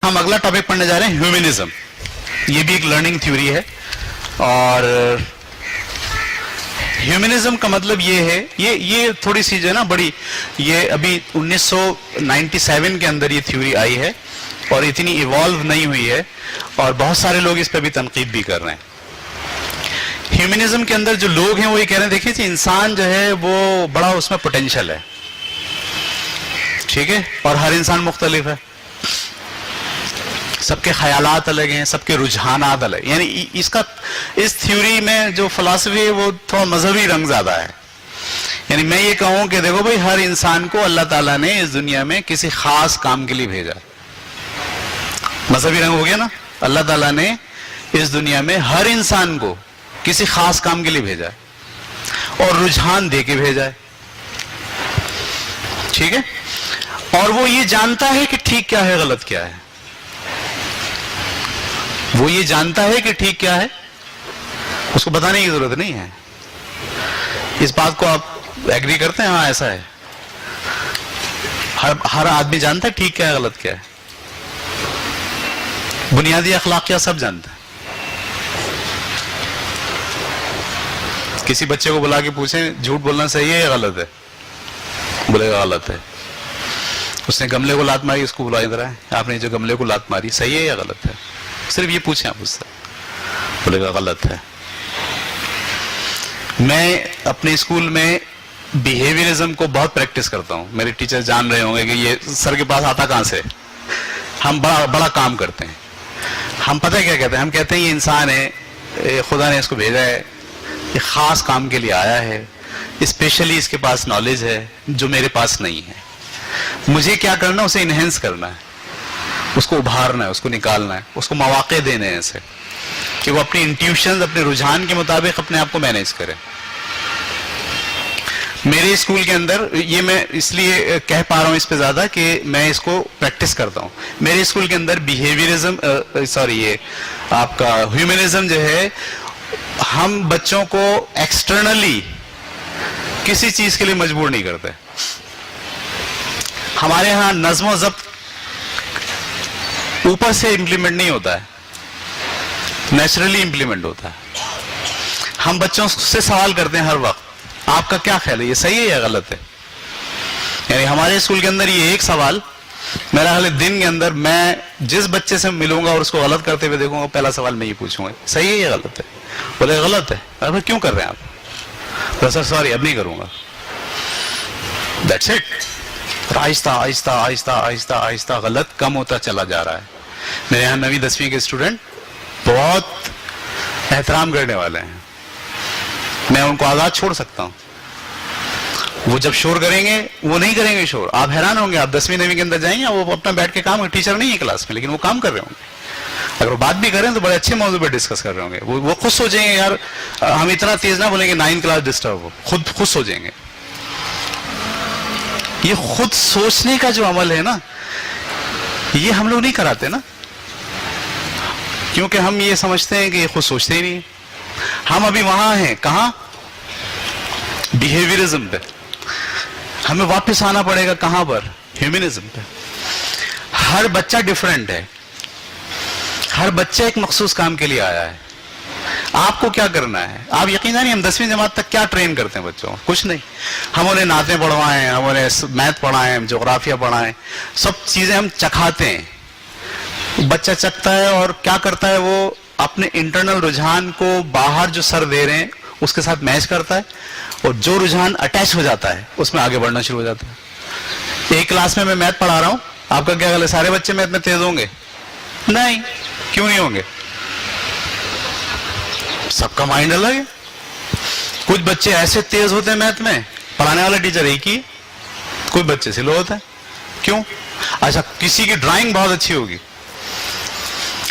ہم اگلا ٹاپک پڑھنے جا رہے ہیں ہیومنزم. یہ بھی ایک لرننگ تھیوری ہے, اور ہیومنزم کا مطلب یہ ہے, یہ تھوڑی سی جو ہے نا بڑی, یہ ابھی 1997 کے اندر یہ تھیوری آئی ہے اور اتنی ایوالو نہیں ہوئی ہے, اور بہت سارے لوگ اس پہ بھی تنقید بھی کر رہے ہیں. ہیومنزم کے اندر جو لوگ ہیں وہ یہ کہہ رہے ہیں دیکھیے انسان جو ہے وہ بڑا اس میں پوٹینشیل ہے, ٹھیک ہے, اور ہر انسان مختلف ہے, سب کے خیالات الگ ہیں, سب کے رجحانات الگ, یعنی اس تھیوری میں جو فلسفی ہے وہ تھوڑا مذہبی رنگ زیادہ ہے. یعنی میں یہ کہوں کہ دیکھو بھائی ہر انسان کو اللہ تعالیٰ نے اس دنیا میں کسی خاص کام کے لیے بھیجا. مذہبی رنگ ہو گیا نا, اللہ تعالیٰ نے اس دنیا میں ہر انسان کو کسی خاص کام کے لیے بھیجا ہے اور رجحان دے کے بھیجا ہے, ٹھیک ہے, اور وہ یہ جانتا ہے کہ ٹھیک کیا ہے غلط کیا ہے. وہ یہ جانتا ہے کہ ٹھیک کیا ہے, اس کو بتانے کی ضرورت نہیں ہے. اس بات کو آپ ایگری کرتے ہیں؟ ہاں ایسا ہے, ہر آدمی جانتا ہے ٹھیک کیا ہے غلط کیا ہے. بنیادی اخلاقیات سب جانتا ہے. کسی بچے کو بلا کے پوچھیں جھوٹ بولنا صحیح ہے یا غلط ہے, بولے گا غلط ہے. اس نے گملے کو لات ماری, اس کو بلا ادھر ہے, آپ نے جو گملے کو لات ماری صحیح ہے یا غلط ہے, صرف یہ پوچھیں آپ اس سے, بولے گا غلط ہے. میں اپنے اسکول میں بیہیویئرزم کو بہت پریکٹس کرتا ہوں. میرے ٹیچر جان رہے ہوں گے کہ یہ سر کے پاس آتا کہاں سے. ہم بڑا کام کرتے ہیں. ہم پتہ کیا کہتے ہیں, ہم کہتے ہیں یہ انسان ہے, خدا نے اس کو بھیجا ہے, یہ خاص کام کے لیے آیا ہے, اسپیشلی اس کے پاس نالج ہے جو میرے پاس نہیں ہے. مجھے کیا کرنا ہے, اسے انہینس کرنا ہے, اس کو ابھارنا ہے, اس کو نکالنا ہے, اس کو مواقع دینے ہیں اسے کہ وہ اپنی انٹیوشنز اپنے رجحان کے مطابق اپنے آپ کو مینیج کرے. میرے اسکول کے اندر یہ میں اس لیے کہہ پا رہا ہوں اس پہ زیادہ کہ میں اس کو پریکٹس کرتا ہوں. میرے اسکول کے اندر بیہیویئرزم یہ آپ کا ہیومنزم جو ہے, ہم بچوں کو ایکسٹرنلی کسی چیز کے لیے مجبور نہیں کرتے. ہمارے ہاں نظم و ضبط اوپر سے امپلیمنٹ نہیں ہوتا ہے, نیچرلی امپلیمنٹ ہوتا ہے. ہم بچوں سے سوال کرتے ہیں ہر وقت, آپ کا کیا خیال ہے, یہ صحیح ہے یا غلط ہے. یعنی ہمارے اسکول کے اندر یہ ایک سوال میرا خیال ہے دن کے اندر میں جس بچے سے ملوں گا اور اس کو غلط کرتے ہوئے دیکھوں گا, پہلا سوال میں یہ پوچھوں گا صحیح ہے یا غلط ہے. بولے غلط ہے. ارے کیوں کر رہے ہیں آپ؟ سر سوری اب نہیں کروں گا. That's it. آہستہ آہستہ آہستہ آہستہ آہستہ غلط کم ہوتا چلا جا رہا ہے. میرے یہاں 9ویں 10ویں کے اسٹوڈنٹ بہت احترام کرنے والے ہیں, میں ان کو آزاد چھوڑ سکتا ہوں. وہ جب شور کریں گے وہ نہیں کریں گے شور, آپ حیران ہوں گے. آپ 10ویں 9ویں کے اندر جائیں گے, وہ اپنا بیٹھ کے کام, ٹیچر نہیں ہے کلاس میں لیکن وہ کام کر رہے ہوں گے. اگر وہ بات بھی کریں تو بڑے اچھے موضوع پہ ڈسکس کر رہے ہوں گے. وہ خود سوچیں گے یار ہم اتنا تیز نہ بولیں گے 9 کلاس ڈسٹرب ہو, خود سوچیں گے. یہ خود سوچنے کا جو عمل ہے نا, یہ ہم لوگ نہیں کراتے نا, کیونکہ ہم یہ سمجھتے ہیں کہ یہ خود سوچتے ہی نہیں. ہم ابھی وہاں ہیں, کہاں؟ بیہیویئرزم پہ. ہمیں واپس آنا پڑے گا کہاں پر؟ ہیومنزم پہ. ہر بچہ ڈیفرنٹ ہے, ہر بچہ ایک مخصوص کام کے لیے آیا ہے. آپ کو کیا کرنا ہے؟ آپ یقیناً ہم 10ویں جماعت تک کیا ٹرین کرتے ہیں بچوں کو؟ کچھ نہیں. ہم انہیں نعتیں پڑھوائیں, ہم انہیں میتھ پڑھائیں, جغرافیہ پڑھائیں, سب چیزیں ہم چکھاتے ہیں. بچہ چکھتا ہے اور کیا کرتا ہے, وہ اپنے انٹرنل رجحان کو باہر جو سر دے رہے ہیں اس کے ساتھ میچ کرتا ہے, اور جو رجحان اٹیچ ہو جاتا ہے اس میں آگے بڑھنا شروع ہو جاتا ہے. ایک کلاس میں میتھ پڑھا رہا ہوں, آپ کا کیا خیال ہے سارے بچے میتھ میں تیز ہوں گے؟ نہیں. کیوں نہیں ہوں گے؟ سب کا مائنڈ الگ ہے. کچھ بچے ایسے تیز ہوتے ہیں میتھ میں, پڑھانے والا ٹیچر ایک ہی, کوئی بچے سلو ہوتا ہے. کیوں؟ اچھا کسی کی ڈرائنگ بہت اچھی ہوگی,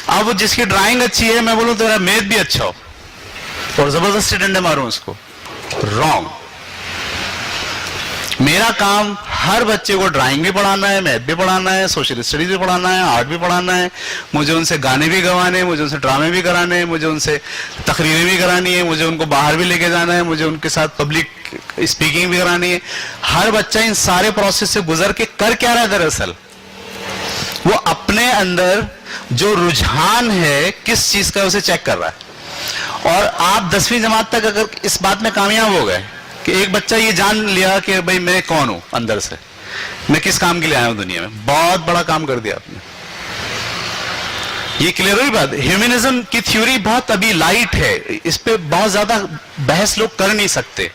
اب جس کی ڈرائنگ اچھی ہے میں بولوں تیرا میتھ بھی اچھا ہو اور زبردستی ڈنڈے ماروں اس کو, رانگ. میرا کام ہر بچے کو ڈرائنگ بھی پڑھانا ہے, میتھ بھی پڑھانا ہے, سوشل اسٹڈیز بھی پڑھانا ہے, آرٹ بھی پڑھانا ہے. مجھے ان سے گانے بھی گوانے ہیں, مجھے ان سے ڈرامے بھی کرانے ہیں, مجھے ان سے تقریریں بھی کرانی ہے, مجھے ان کو باہر بھی لے کے جانا ہے, مجھے ان کے ساتھ پبلک اسپیکنگ بھی کرانی ہے. ہر بچہ ان سارے پروسیس سے گزر کے کر کیا رہا ہے دراصل؟ وہ اپنے اندر جو رجحان ہے کس چیز کا اسے چیک کر رہا ہے. اور آپ 10ویں جماعت تک اگر اس بات میں کامیاب ہو گئے کہ ایک بچہ یہ جان لیا کہ بھائی میں کون ہوں اندر سے, میں کس کام کے لیے آیا ہوں دنیا میں, بہت بڑا کام کر دیا آپ نے. یہ کلیئر ہوئی بات. ہیومنزم کی تھیوری بہت ابھی لائٹ ہے, اس پہ بہت زیادہ بحث لوگ کر نہیں سکتے,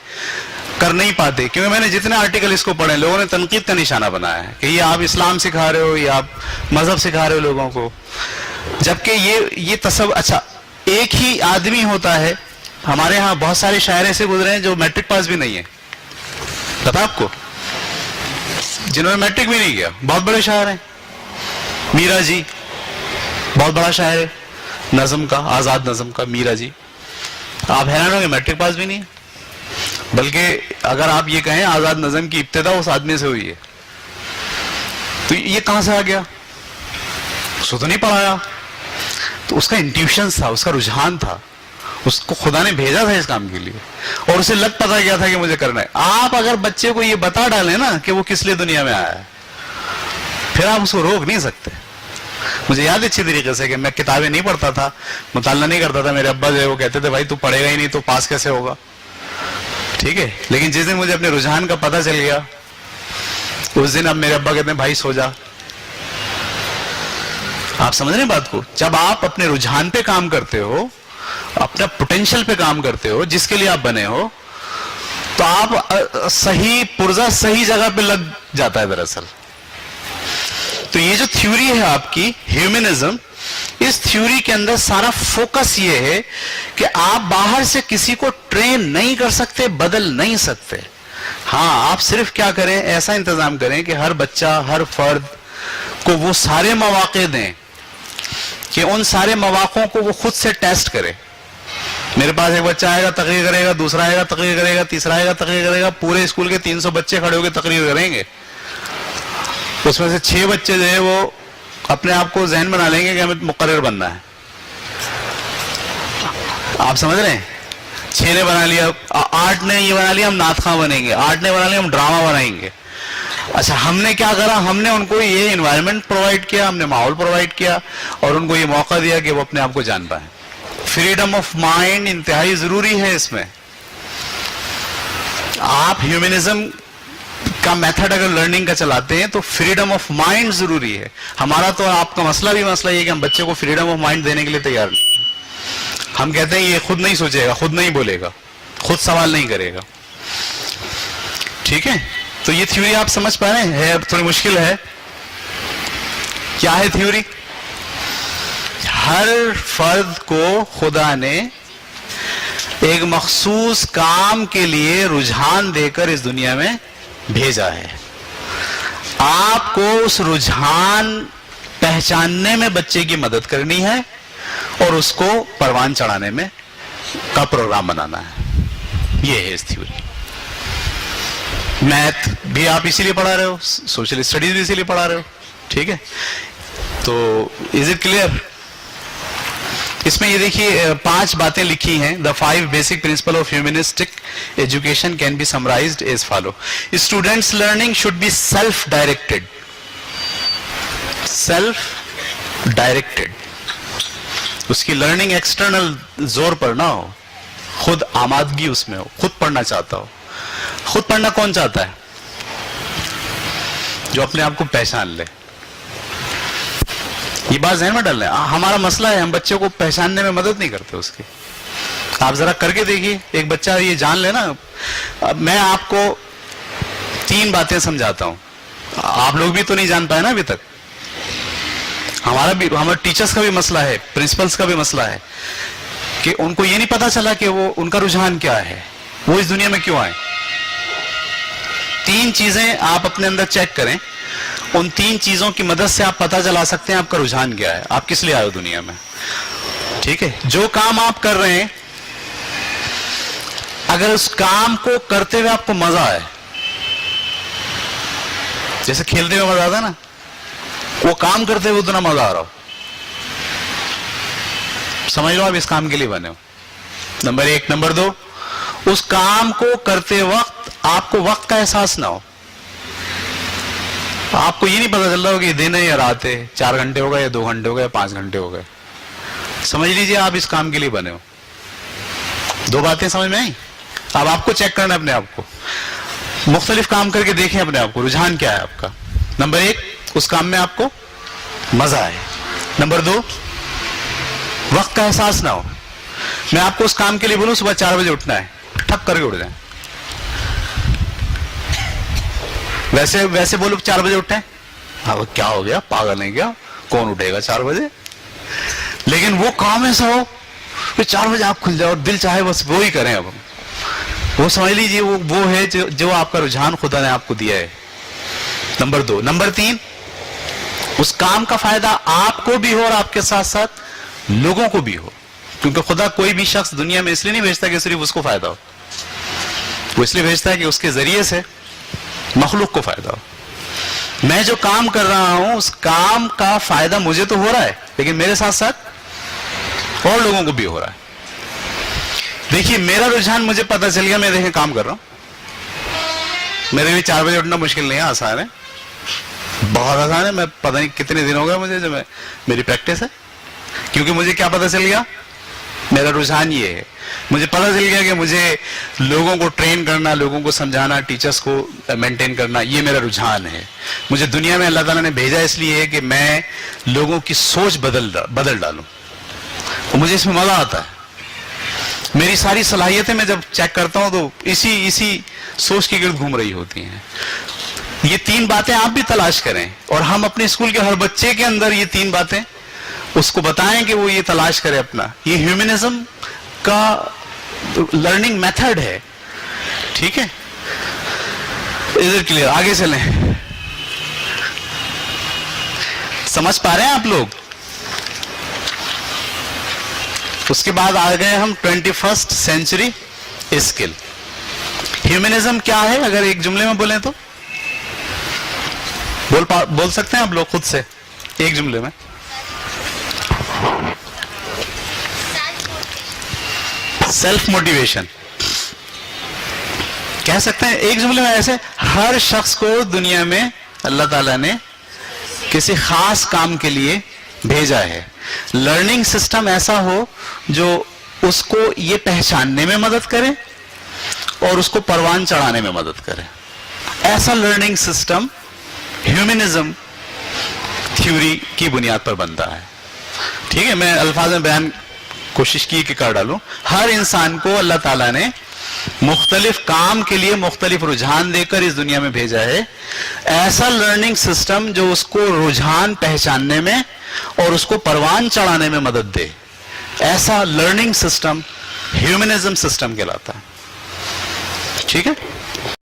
کر نہیں پاتے, کیونکہ میں نے جتنے آرٹیکل اس کو پڑھے لوگوں نے تنقید کا نشانہ بنایا ہے کہ یہ آپ اسلام سکھا رہے ہو, یہ آپ مذہب سکھا رہے ہو لوگوں کو. جبکہ یہ تصور, اچھا ایک ہی آدمی ہوتا ہے, ہمارے ہاں بہت سارے شاعر ایسے گزرے ہیں جو میٹرک پاس بھی نہیں ہے, پتا آپ کو, جنہوں نے میٹرک بھی نہیں کیا, بہت بڑے شاعر ہیں. میرا جی بہت بڑا شاعر ہے نظم کا, آزاد نظم کا, میرا جی. آپ حیران ہو گے میٹرک پاس بھی نہیں ہے, بلکہ اگر آپ یہ کہیں آزاد نظم کی ابتدا اس آدمی سے ہوئی ہے, تو یہ کہاں سے آ گیا؟ اس کو تو نہیں پڑھایا, تو اس کا انٹیوشنس تھا, اس کا رجحان تھا, اس کو خدا نے بھیجا تھا اس کام کے لیے, اور اسے لگ پتا کیا تھا کہ مجھے کرنا ہے. آپ اگر بچے کو یہ بتا ڈالیں نا کہ وہ کس لیے دنیا میں آیا ہے, پھر آپ اس کو روک نہیں سکتے. مجھے یاد ہے اچھی طریقے سے کہ میں کتابیں نہیں پڑھتا تھا, مطالعہ نہیں کرتا تھا, میرے ابا جو ہے وہ کہتے تھے بھائی تو پڑھے گا ہی نہیں تو پاس کیسے ہوگا, ٹھیک ہے. لیکن جس دن مجھے اپنے رجحان کا پتہ چل گیا, اس دن اب میرے ابا کہتے ہیں بھائی سو جا. آپ سمجھ رہے ہیں بات کو؟ جب آپ اپنے رجحان پہ کام کرتے ہو, اپنا پوٹینشل پہ کام کرتے ہو, جس کے لیے آپ بنے ہو, تو آپ صحیح پرزہ صحیح جگہ پہ لگ جاتا ہے دراصل. تو یہ جو تھیوری ہے آپ کی ہیومنزم, اس تھیوری کے اندر سارا فوکس یہ ہے کہ آپ باہر سے کسی کو ٹرین نہیں کر سکتے, بدل نہیں سکتے. ہاں آپ صرف کیا کریں, ایسا انتظام کریں کہ ہر بچہ, ہر فرد کو وہ سارے مواقع دیں کہ ان سارے مواقعوں کو وہ خود سے ٹیسٹ کرے. میرے پاس ایک بچہ آئے گا تقریر کرے گا, دوسرا آئے گا تقریر کرے گا, تیسرا آئے گا تقریر کرے گا, پورے اسکول کے 300 بچے کھڑے ہو کے تقریر کریں گے. اس میں سے 6 بچے جو ہے وہ اپنے آپ کو ذہن بنا لیں گے کہ ہمیں مقرر بننا ہے. آپ سمجھ رہے ہیں؟ 6 نے بنا لیا, 8 نے یہ بنا لیا ہم نعت خواں بنیں گے, 8 نے بنا لیا ہم ڈرامہ بنائیں گے. اچھا ہم نے کیا کرا, ہم نے ان کو یہ انوائرمنٹ پرووائڈ کیا, ہم نے ماحول پرووائڈ کیا, اور ان کو یہ موقع دیا کہ وہ اپنے آپ کو جان پائیں. فریڈم آف مائنڈ انتہائی ضروری ہے اس میں. آپ ہیومنزم کا میتھڈ اگر لرننگ کا چلاتے ہیں تو فریڈم آف مائنڈ ضروری ہے. ہمارا تو آپ کا مسئلہ یہ ہے کہ ہم بچے کو فریڈم آف مائنڈ دینے کے لیے تیار نہیں. ہم کہتے ہیں یہ خود نہیں سوچے گا, خود نہیں بولے گا, خود سوال نہیں کرے گا, ٹھیک ہے. تو یہ تھیوری آپ سمجھ پا رہے ہیں, تھوڑی مشکل ہے. کیا ہے تھیوری؟ ہر فرد کو خدا نے ایک مخصوص کام کے لیے رجحان دے کر اس دنیا میں بھیجا ہے. آپ کو اس رجحان پہچاننے میں بچے کی مدد کرنی ہے اور اس کو پروان چڑھانے میں کا پروگرام بنانا ہے. یہ ہے اس تھیوری. میتھ بھی آپ اسی لیے پڑھا رہے ہو, سوشل اسٹڈیز بھی اسی لیے پڑھا رہے ہو, ٹھیک ہے. تو از اٹ کلیئر؟ اس میں یہ دیکھیے 5 باتیں لکھی ہیں. The 5 basic principles of humanistic education can be summarized as follow. Students' learning should be self-directed. Self-directed. اس کی لرننگ ایکسٹرنل زور پر نہ ہو, خود آمادگی اس میں ہو, خود پڑھنا چاہتا ہو. خود پڑھنا کون چاہتا ہے؟ جو اپنے آپ کو پہچان لے. یہ بات ذہن میں ڈال لیں. ہمارا مسئلہ ہے ہم بچے کو پہچاننے میں مدد نہیں کرتے اس کی. آپ ذرا کر کے دیکھیے, ایک بچہ یہ جان لے نا. میں آپ کو 3 باتیں سمجھاتا ہوں, آپ لوگ بھی تو نہیں جان پائے نا ابھی تک. ہمارے ٹیچرز کا بھی مسئلہ ہے, پرنسپلز کا بھی مسئلہ ہے کہ ان کو یہ نہیں پتا چلا کہ وہ ان کا رجحان کیا ہے, وہ اس دنیا میں کیوں آئے. 3 چیزیں آپ اپنے اندر چیک کریں, ان 3 چیزوں کی مدد سے آپ پتہ چلا سکتے ہیں آپ کا رجحان کیا ہے, آپ کس لیے آئے ہو دنیا میں, ٹھیک ہے. جو کام آپ کر رہے ہیں, اگر اس کام کو کرتے ہوئے آپ کو مزہ آئے, جیسے کھیلتے ہوئے مزہ آتا ہے نا, وہ کام کرتے ہوئے اتنا مزہ آ رہا ہو, سمجھ لو آپ اس کام کے لیے بنے ہو. نمبر 1. نمبر 2, اس کام کو کرتے وقت آپ کو وقت کا احساس نہ ہو. آپ کو یہ نہیں پتا چل رہا ہو کہ دن ہے یا رات ہے، 4 گھنٹے ہو گئے یا 2 گھنٹے ہو گئے یا 5 گھنٹے ہو گئے. سمجھ لیجئے آپ اس کام کے لیے بنے ہو. 2 باتیں سمجھ میں آئیں. اب آپ کو چیک کرنا ہے اپنے آپ کو، مختلف کام کر کے دیکھیں اپنے آپ کو، رجحان کیا ہے آپ کا. نمبر 1، اس کام میں آپ کو مزہ آئے. نمبر 2، وقت کا احساس نہ ہو. میں آپ کو اس کام کے لیے بولوں صبح 4 بجے اٹھنا ہے، ٹھک کر کے اٹھ جائیں. ویسے بولو 4 بجے اٹھیں، ہاں کیا ہو گیا، پاگل نہیں کیا، کون اٹھے گا 4 بجے. لیکن وہ کام ایسا ہو کہ 4 بجے آپ کھل جاؤ اور دل چاہے بس وہی کریں. اب وہ سمجھ لیجیے وہ ہے جو آپ کا رجحان خدا نے آپ کو دیا ہے. نمبر 2. نمبر 3، اس کام کا فائدہ آپ کو بھی ہو اور آپ کے ساتھ ساتھ لوگوں کو بھی ہو. کیونکہ خدا کوئی بھی شخص دنیا میں اس لیے نہیں بھیجتا کہ صرف اس کو فائدہ ہو، وہ اس لیے بھیجتا ہے کہ اس کے ذریعے سے مخلوق کو فائدہ ہو. میں جو کام کر رہا ہوں اس کام کا فائدہ مجھے تو ہو رہا ہے، لیکن میرے ساتھ ساتھ اور لوگوں کو بھی ہو رہا ہے. دیکھیے میرا رجحان مجھے پتہ چل گیا، میں دیکھیں کام کر رہا ہوں. میرے لیے 4 بجے اٹھنا مشکل نہیں ہے، آسان ہے، بہت آسان ہے. میں پتہ نہیں کتنے دن ہو گئے مجھے جو میری پریکٹس ہے. کیونکہ مجھے کیا پتہ چل گیا، میرا رجحان یہ ہے. مجھے پتہ چل گیا کہ مجھے لوگوں کو ٹرین کرنا، لوگوں کو سمجھانا، ٹیچرز کو مینٹین کرنا، یہ میرا رجحان ہے. مجھے دنیا میں اللہ تعالیٰ نے بھیجا اس لیے ہے کہ میں لوگوں کی سوچ بدل ڈالوں. مجھے اس میں مزہ آتا ہے. میری ساری صلاحیتیں میں جب چیک کرتا ہوں تو اسی سوچ کے گرد گھوم رہی ہوتی ہیں. یہ 3 باتیں آپ بھی تلاش کریں اور ہم اپنے اسکول کے ہر بچے کے اندر یہ 3 باتیں اس کو بتائیں کہ وہ یہ تلاش کرے اپنا. یہ ہیومنزم کا لرننگ میتھڈ ہے. ٹھیک ہے، ادھر کلیئر، آگے چلیں. سمجھ پا رہے ہیں آپ لوگ؟ اس کے بعد آ گئے ہم 21st سینچری اسکل. ہیومنزم کیا ہے اگر ایک جملے میں بولیں تو بول سکتے ہیں آپ لوگ خود سے ایک جملے میں؟ سیلف موٹیویشن کہہ سکتے ہیں ایک جملے میں. ایسے ہر شخص کو دنیا میں اللہ تعالیٰ نے کسی خاص کام کے لیے بھیجا ہے. لرننگ سسٹم ایسا ہو جو اس کو یہ پہچاننے میں مدد کرے اور اس کو پروان چڑھانے میں مدد کرے. ایسا لرننگ سسٹم ہیومنزم تھیوری کی بنیاد پر بنتا ہے. ٹھیک ہے، میں الفاظ میں بیان کوشش کی کہ کر ڈالوں. ہر انسان کو اللہ تعالیٰ نے مختلف کام کے لیے مختلف رجحان دے کر اس دنیا میں بھیجا ہے. ایسا لرننگ سسٹم جو اس کو رجحان پہچاننے میں اور اس کو پروان چڑھانے میں مدد دے، ایسا لرننگ سسٹم ہیومنزم سسٹم کہلاتا ہے. ٹھیک ہے.